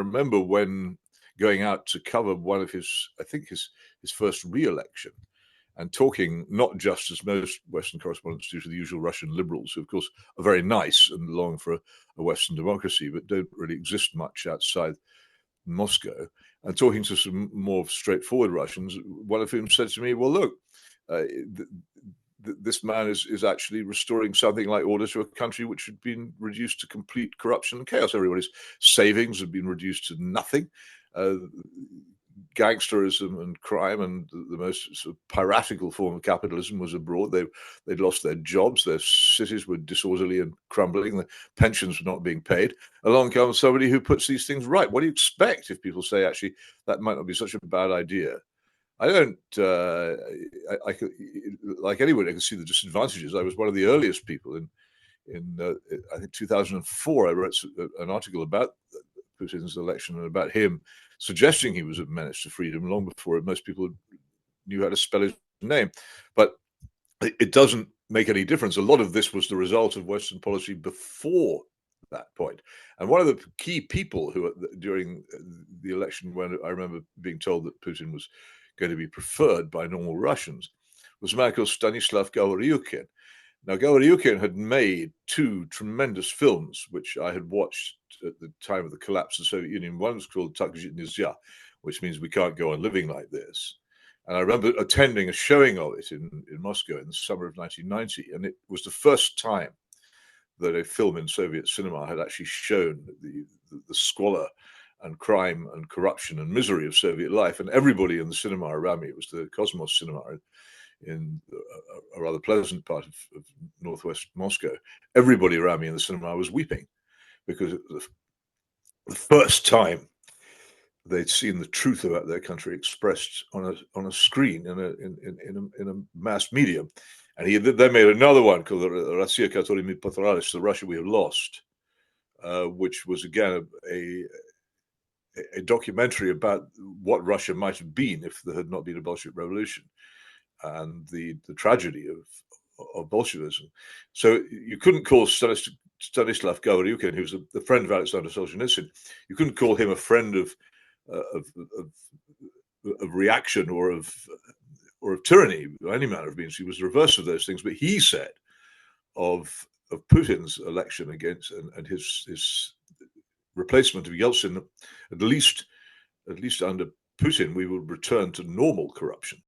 remember when going out to cover one of his, I think his first re-election, and talking not just as most Western correspondents do to the usual Russian liberals, who of course are very nice and long for a Western democracy, but don't really exist much outside Moscow, and talking to some more straightforward Russians, one of whom said to me, well, look, this man is actually restoring something like order to a country which had been reduced to complete corruption and chaos. Everybody's savings had been reduced to nothing. Gangsterism and crime and the most sort of piratical form of capitalism was abroad. They'd lost their jobs, their cities were disorderly and crumbling, the pensions were not being paid. Along comes somebody who puts these things right. What do you expect if people say, actually, that might not be such a bad idea? I don't, I could, like anyone, I can see the disadvantages. I was one of the earliest people in I think 2004, I wrote an article about Putin's election and about him suggesting he was a menace to freedom long before most people knew how to spell his name. But it doesn't make any difference. A lot of this was the result of Western policy before that point. And one of the key people who, during the election, when I remember being told that Putin was going to be preferred by normal Russians, was a man called Stanislav Gavryukhin. Now, Gavryukhin had made two tremendous films, which I had watched at the time of the collapse of the Soviet Union. One was called Tak Zhit Nельзя, which means we can't go on living like this. And I remember attending a showing of it in Moscow in the summer of 1990. And it was the first time that a film in Soviet cinema had actually shown the squalor and crime and corruption and misery of Soviet life. And everybody in the cinema around me, it was the Cosmos cinema in a rather pleasant part of northwest Moscow, everybody around me in the cinema was weeping, because it was the first time they'd seen the truth about their country expressed on a screen in a mass medium. And they made another one called Россия, которой мы потеряли, the Russia we have lost, which was again a documentary about what Russia might have been if there had not been a Bolshevik revolution, and the tragedy of Bolshevism. So you couldn't call Stanislav Gavryukhin, who's the friend of Alexander Solzhenitsyn, you couldn't call him a friend of reaction or of tyranny by any manner of means. He was the reverse of those things. But he said of Putin's election against and his replacement of Yeltsin, at least under Putin, we will return to normal corruption.